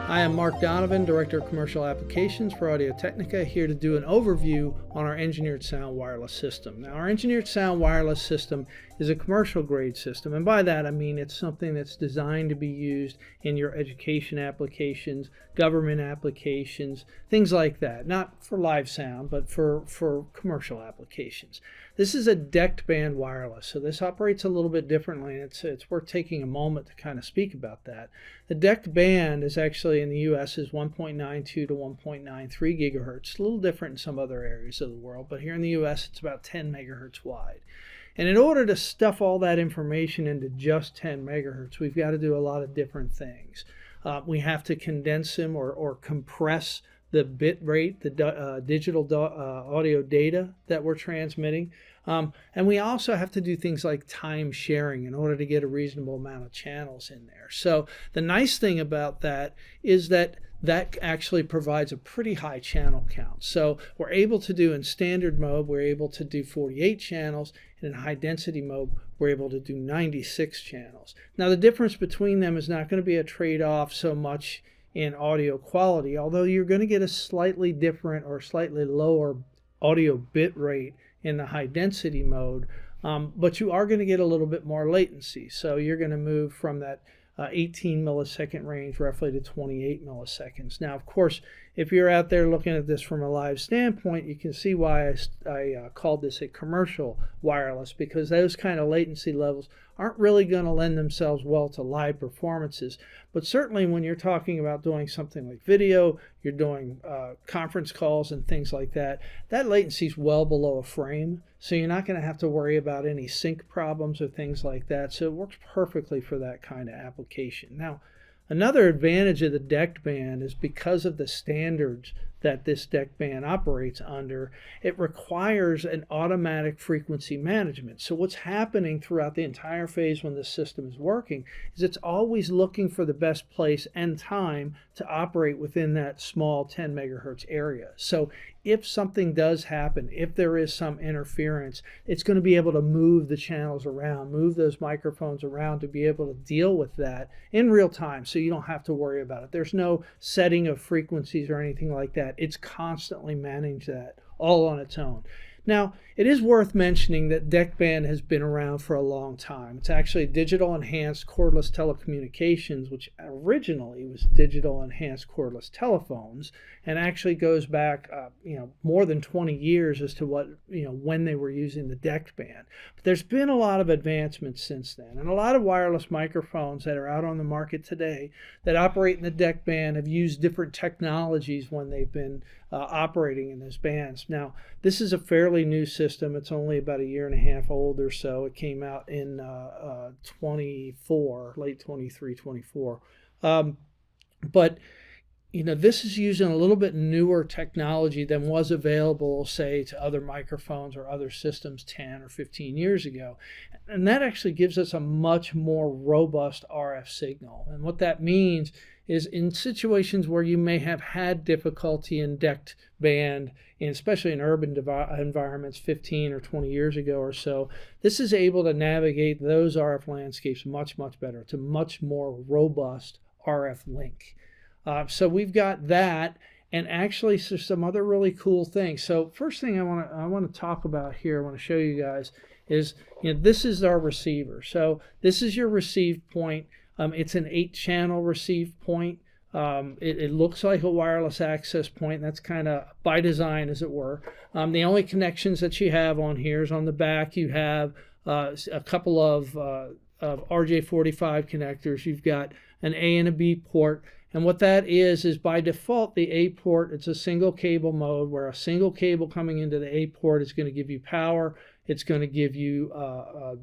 Hi, I'm Mark Donovan, Director of Commercial Applications for Audio-Technica, here to do an overview on our Engineered Sound Wireless system. Now, our Engineered Sound Wireless system is a commercial grade system, and by that I mean it's something that's designed to be used in your education applications, government applications, things like that. Not for live sound, but for commercial applications. This is a DECT band wireless, so this operates a little bit differently, and it's worth taking a moment to kind of speak about that. The DECT band is actually in the US is 1.92 to 1.93 gigahertz, a little different in some other areas of the world, but here in the US it's about 10 megahertz wide. And in order to stuff all that information into just 10 megahertz, we've got to do a lot of different things. We have to condense them or compress the bit rate, the digital audio data that we're transmitting. And we also have to do things like time sharing in order to get a reasonable amount of channels in there. So the nice thing about that is that actually provides a pretty high channel count. So we're able to do in standard mode, we're able to do 48 channels, and in high density mode, we're able to do 96 channels. Now the difference between them is not going to be a trade-off so much in audio quality, although you're going to get a slightly different or slightly lower audio bit rate in the high density mode, but you are going to get a little bit more latency. So you're going to move from that 18 millisecond range roughly to 28 milliseconds. Now, of course, if you're out there looking at this from a live standpoint, you can see why I called this a commercial wireless, because those kind of latency levels aren't really going to lend themselves well to live performances. But certainly when you're talking about doing something like video, you're doing conference calls and things like that, that latency is well below a frame. So you're not going to have to worry about any sync problems or things like that. So it works perfectly for that kind of application. Now, another advantage of the DECT band is because of the standards that this DECT band operates under, it requires an automatic frequency management. So what's happening throughout the entire phase when the system is working is it's always looking for the best place and time to operate within that small 10 megahertz area. So if something does happen, if there is some interference, it's going to be able to move the channels around, move those microphones around to be able to deal with that in real time, so you don't have to worry about it. There's no setting of frequencies or anything like that. It's constantly managed that all on its own. Now, it is worth mentioning that DECT band has been around for a long time. It's actually digital enhanced cordless telecommunications, which originally was digital enhanced cordless telephones, and actually goes back more than 20 years as to when they were using the DECT band. But there's been a lot of advancements since then, and a lot of wireless microphones that are out on the market today that operate in the DECT band have used different technologies when they've been operating in those bands. Now, this is a fairly new system. It's only about a year and a half old or so. It came out in 24, late 23, 24. But this is using a little bit newer technology than was available, say, to other microphones or other systems 10 or 15 years ago. And that actually gives us a much more robust RF signal. And what that means is in situations where you may have had difficulty in DECT band, and especially in urban environments 15 or 20 years ago or so, this is able to navigate those RF landscapes much, much better. It's a much more robust RF link. So we've got that, and actually some other really cool things. So first thing I want to talk about here, I want to show you guys is, this is our receiver. So this is your receive point. It's an 8-channel receive point. It looks like a wireless access point. That's kind of by design, as it were. The only connections that you have on here is on the back. You have a couple of RJ45 connectors. You've got an A and a B port. And what that is by default, the A port, it's a single cable mode where a single cable coming into the A port is going to give you power. It's going to give you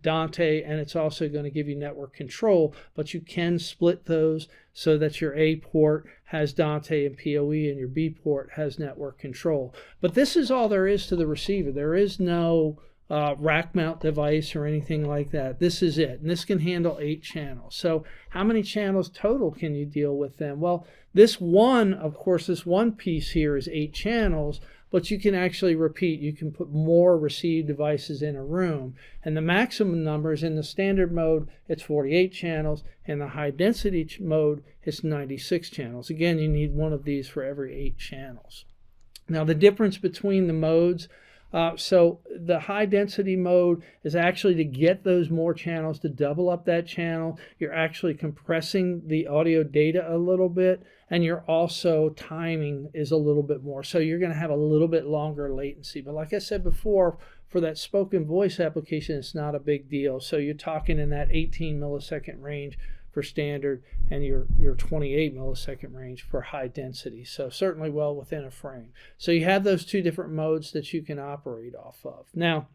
Dante, and it's also going to give you network control, but you can split those so that your A port has Dante and PoE and your B port has network control. But this is all there is to the receiver. There is no rack mount device or anything like that. This is it, and this can handle 8 channels. So how many channels total can you deal with then? Well, this one, of course, this one piece here is 8 channels, but you can actually repeat. You can put more receive devices in a room. And the maximum numbers in the standard mode, it's 48 channels. In the high density mode, it's 96 channels. Again, you need one of these for every 8 channels. Now, the difference between the modes, so the high density mode is actually to get those more channels, to double up that channel. You're actually compressing the audio data a little bit, and you're also timing is a little bit more. So you're going to have a little bit longer latency. But like I said before, for that spoken voice application, it's not a big deal. So you're talking in that 18 millisecond range for standard, and your 28 millisecond range for high density. So certainly well within a frame. So you have those two different modes that you can operate off of. Now,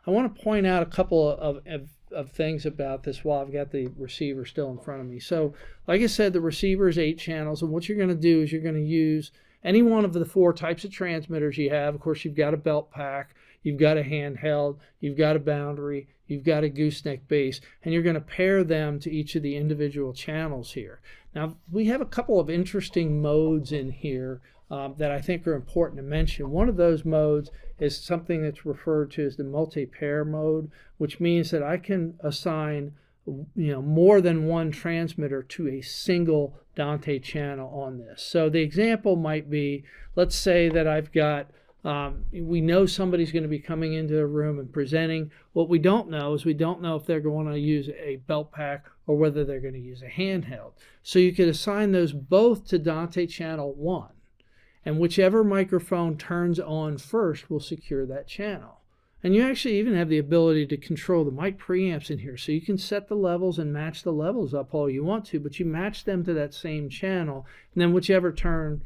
I want to point out a couple of things about this while I've got the receiver still in front of me. So like I said, the receiver is 8 channels, and what you're going to do is you're going to use any one of the 4 types of transmitters you have. Of course, you've got a belt pack, you've got a handheld, you've got a boundary, you've got a gooseneck base, and you're going to pair them to each of the individual channels here. Now, we have a couple of interesting modes in here that I think are important to mention. One of those modes is something that's referred to as the multi-pair mode, which means that I can assign more than one transmitter to a single Dante channel on this. So the example might be, let's say that I've got we know somebody's going to be coming into a room and presenting. What we don't know is we don't know if they're going to use a belt pack or whether they're going to use a handheld. So you could assign those both to Dante channel 1, and whichever microphone turns on first will secure that channel. And you actually even have the ability to control the mic preamps in here, so you can set the levels and match the levels up all you want to, but you match them to that same channel, and then whichever turn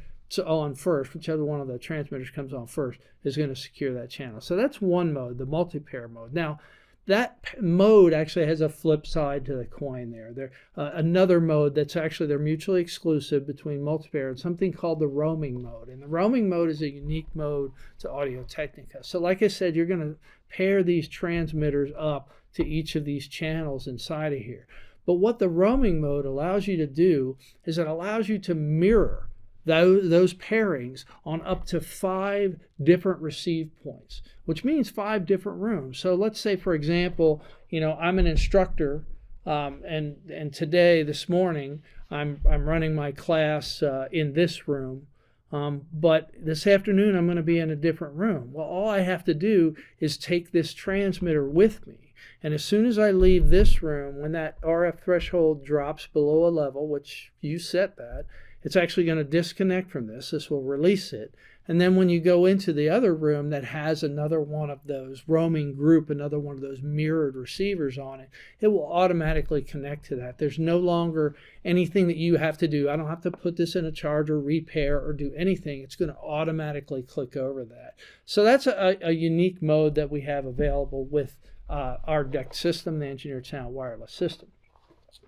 on first, whichever one of the transmitters comes on first, is going to secure that channel. So that's one mode, the multi-pair mode. Now, that mode actually has a flip side to the coin there. Another mode that's actually, they're mutually exclusive between multi-pair and something called the roaming mode. And the roaming mode is a unique mode to Audio-Technica. So like I said, you're going to pair these transmitters up to each of these channels inside of here. But what the roaming mode allows you to do is it allows you to mirror those pairings on up to 5 different receive points, which means 5 different rooms. So let's say, for example, I'm an instructor, and today, this morning, I'm running my class in this room, but this afternoon I'm going to be in a different room. Well, all I have to do is take this transmitter with me, and as soon as I leave this room, when that RF threshold drops below a level, which you set that, it's actually going to disconnect from this. This will release it. And then when you go into the other room that has another one of those roaming group, another one of those mirrored receivers on it, it will automatically connect to that. There's no longer anything that you have to do. I don't have to put this in a charger, repair, or do anything. It's going to automatically click over that. So that's a unique mode that we have available with our DECT system, the Engineered Sound Wireless system.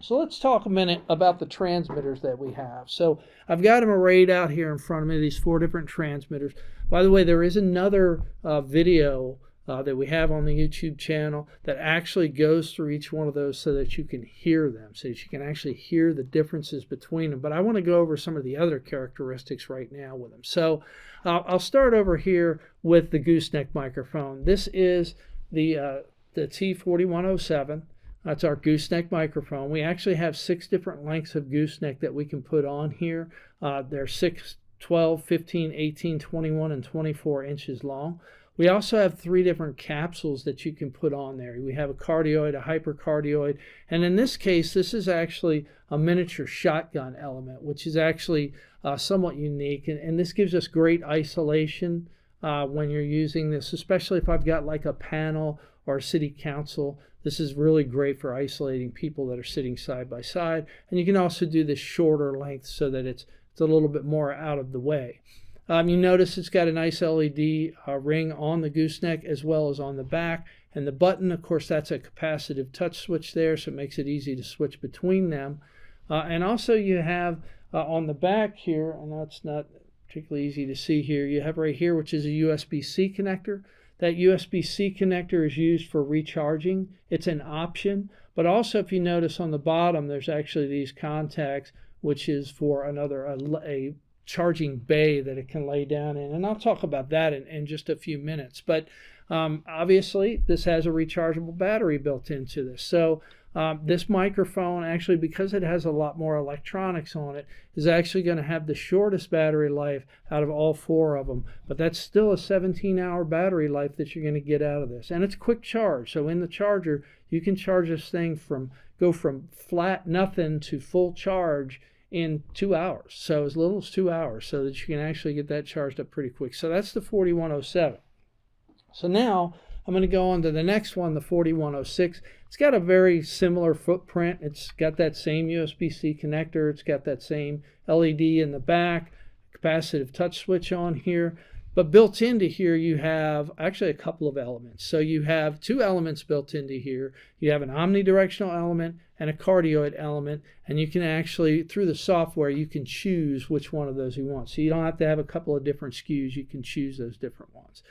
So let's talk a minute about the transmitters that we have. So I've got them arrayed out here in front of me, these 4 different transmitters. By the way, there is another video that we have on the YouTube channel that actually goes through each one of those so that you can hear them, so that you can actually hear the differences between them. But I want to go over some of the other characteristics right now with them. So I'll start over here with the gooseneck microphone. This is the T4107. That's our gooseneck microphone. We actually have 6 different lengths of gooseneck that we can put on here. They're 6, 12, 15, 18, 21, and 24 inches long. We also have 3 different capsules that you can put on there. We have a cardioid, a hypercardioid, and in this case, this is actually a miniature shotgun element, which is actually somewhat unique, and this gives us great isolation when you're using this, especially if I've got like a panel or a city council. This is really great for isolating people that are sitting side by side. And you can also do this shorter length so that it's a little bit more out of the way. You notice it's got a nice LED ring on the gooseneck as well as on the back. And the button, of course, that's a capacitive touch switch there, so it makes it easy to switch between them. And also you have on the back here, and that's not particularly easy to see here, you have right here, which is a USB-C connector. That USB-C connector is used for recharging. It's an option, but also if you notice on the bottom, there's actually these contacts, which is for a charging bay that it can lay down in, and I'll talk about that in just a few minutes. But obviously this has a rechargeable battery built into this. So this microphone, actually, because it has a lot more electronics on it, is actually going to have the shortest battery life out of all 4 of them. But that's still a 17-hour battery life that you're going to get out of this. And it's quick charge. So in the charger, you can charge this thing go from flat nothing to full charge in 2 hours. So as little as 2 hours, so that you can actually get that charged up pretty quick. So that's the 4107. So now I'm going to go on to the next one, the 4106. It's got a very similar footprint. It's got that same USB-C connector. It's got that same LED in the back, capacitive touch switch on here. But built into here, you have actually a couple of elements. So you have 2 elements built into here. You have an omnidirectional element and a cardioid element. And you can actually, through the software, you can choose which one of those you want. So you don't have to have a couple of different SKUs. You can choose those different ones.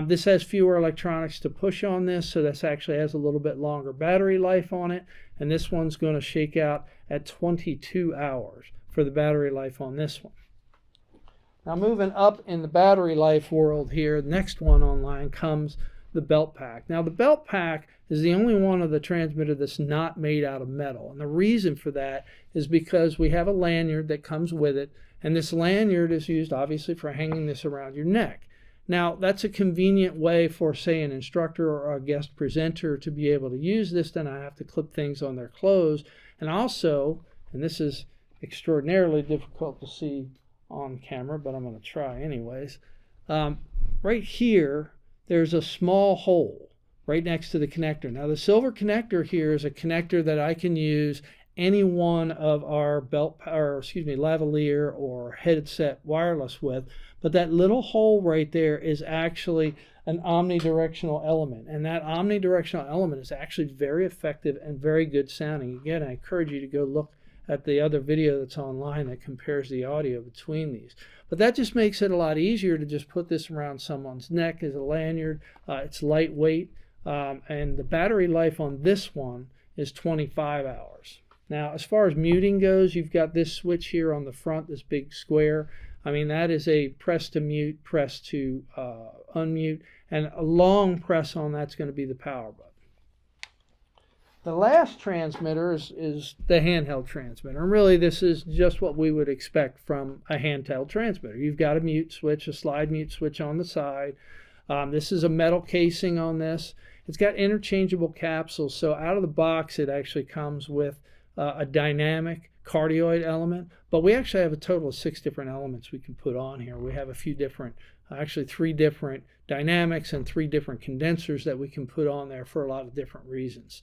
This has fewer electronics to push on this, so this actually has a little bit longer battery life on it, and this one's going to shake out at 22 hours for the battery life on this one. Now moving up in the battery life world here, the next one online comes the belt pack. Now the belt pack is the only one of the transmitter that's not made out of metal, and the reason for that is because we have a lanyard that comes with it, and this lanyard is used obviously for hanging this around your neck. Now, that's a convenient way for, say, an instructor or a guest presenter to be able to use this. Then I have to clip things on their clothes. And also, and this is extraordinarily difficult to see on camera, but I'm going to try anyways. Right here, there's a small hole right next to the connector. Now, the silver connector here is a connector that I can use any one of our lavalier or headset wireless with, but that little hole right there is actually an omnidirectional element, and that omnidirectional element is actually very effective and very good sounding. Again, I encourage you to go look at the other video that's online that compares the audio between these. But that just makes it a lot easier to just put this around someone's neck as a lanyard. It's lightweight, and the battery life on this one is 25 hours. Now, as far as muting goes, you've got this switch here on the front, this big square. I mean, that is a press to mute, press to unmute, and a long press on that's going to be the power button. The last transmitter is the handheld transmitter. And really, this is just what we would expect from a handheld transmitter. You've got a mute switch, a slide mute switch on the side. This is a metal casing on this. It's got interchangeable capsules, so out of the box, it actually comes with a dynamic cardioid element, but we actually have a total of 6 different elements we can put on here. We have a few different, actually 3 different dynamics and 3 different condensers that we can put on there for a lot of different reasons.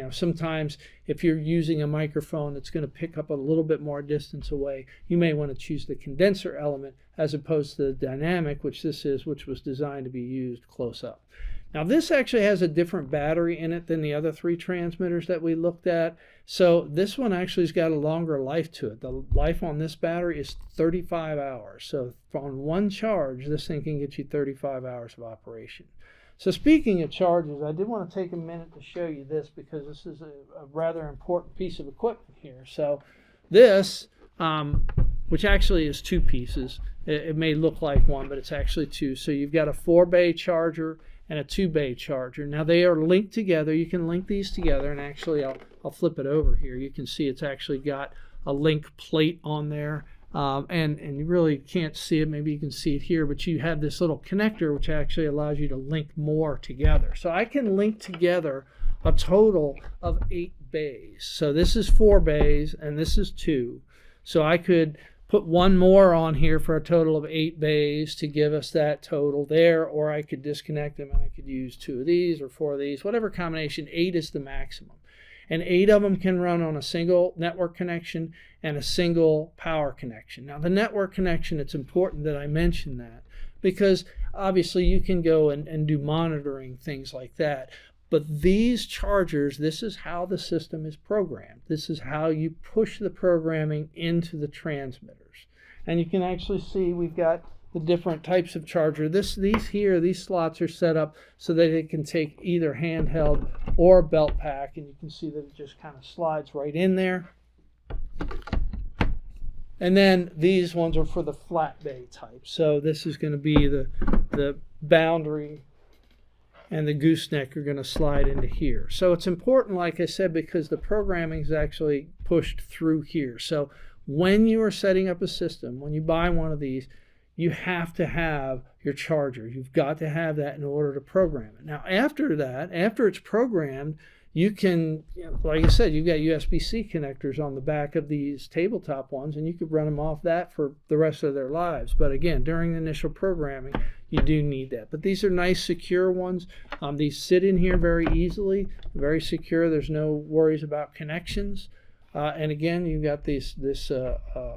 Sometimes if you're using a microphone that's going to pick up a little bit more distance away, you may want to choose the condenser element as opposed to the dynamic, which this is, which was designed to be used close up. Now this actually has a different battery in it than the other 3 transmitters that we looked at. So this one actually has got a longer life to it. The life on this battery is 35 hours. So on one charge, this thing can get you 35 hours of operation. So speaking of charges, I did want to take a minute to show you this because this is a rather important piece of equipment here. So this, which actually is 2 pieces, it may look like one, but it's actually 2. So you've got a 4-bay charger and a 2-bay charger. Now they are linked together. You can link these together, and actually I'll flip it over here. You can see it's actually got a link plate on there, and you really can't see it. Maybe you can see it here, but you have this little connector which actually allows you to link more together. So I can link together a total of 8 bays. So this is 4 bays and this is 2. So I could put 1 more on here for a total of 8 bays to give us that total there, or I could disconnect them and I could use 2 of these or 4 of these, whatever combination. 8 is the maximum. And 8 of them can run on a single network connection and a single power connection. Now the network connection, it's important that I mention that because obviously you can go and do monitoring, things like that. But these chargers, this is how the system is programmed. This is how you push the programming into the transmitters. And you can actually see we've got the different types of charger. These slots are set up so that it can take either handheld or belt pack. And you can see that it just kind of slides right in there. And then these ones are for the flat bay type. So this is going to be the boundary, and the gooseneck are going to slide into here. So it's important, like I said, because the programming is actually pushed through here. So when you are setting up a system, when you buy one of these, you have to have your charger. You've got to have that in order to program it. Now, after that, after it's programmed, you can, like I said, you've got USB-C connectors on the back of these tabletop ones, and you could run them off that for the rest of their lives. But again, during the initial programming, you do need that. But these are nice, secure ones. These sit in here very easily, very secure. There's no worries about connections. And again, you've got this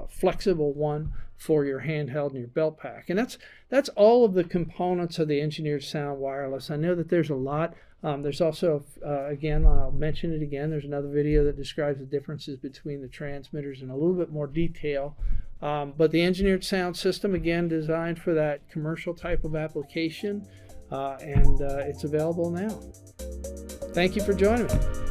flexible one for your handheld and your belt pack. And that's all of the components of the Engineered Sound Wireless. I know that there's a lot. There's also, again, I'll mention it again, there's another video that describes the differences between the transmitters in a little bit more detail. But the Engineered Sound System, again, designed for that commercial type of application, and it's available now. Thank you for joining me.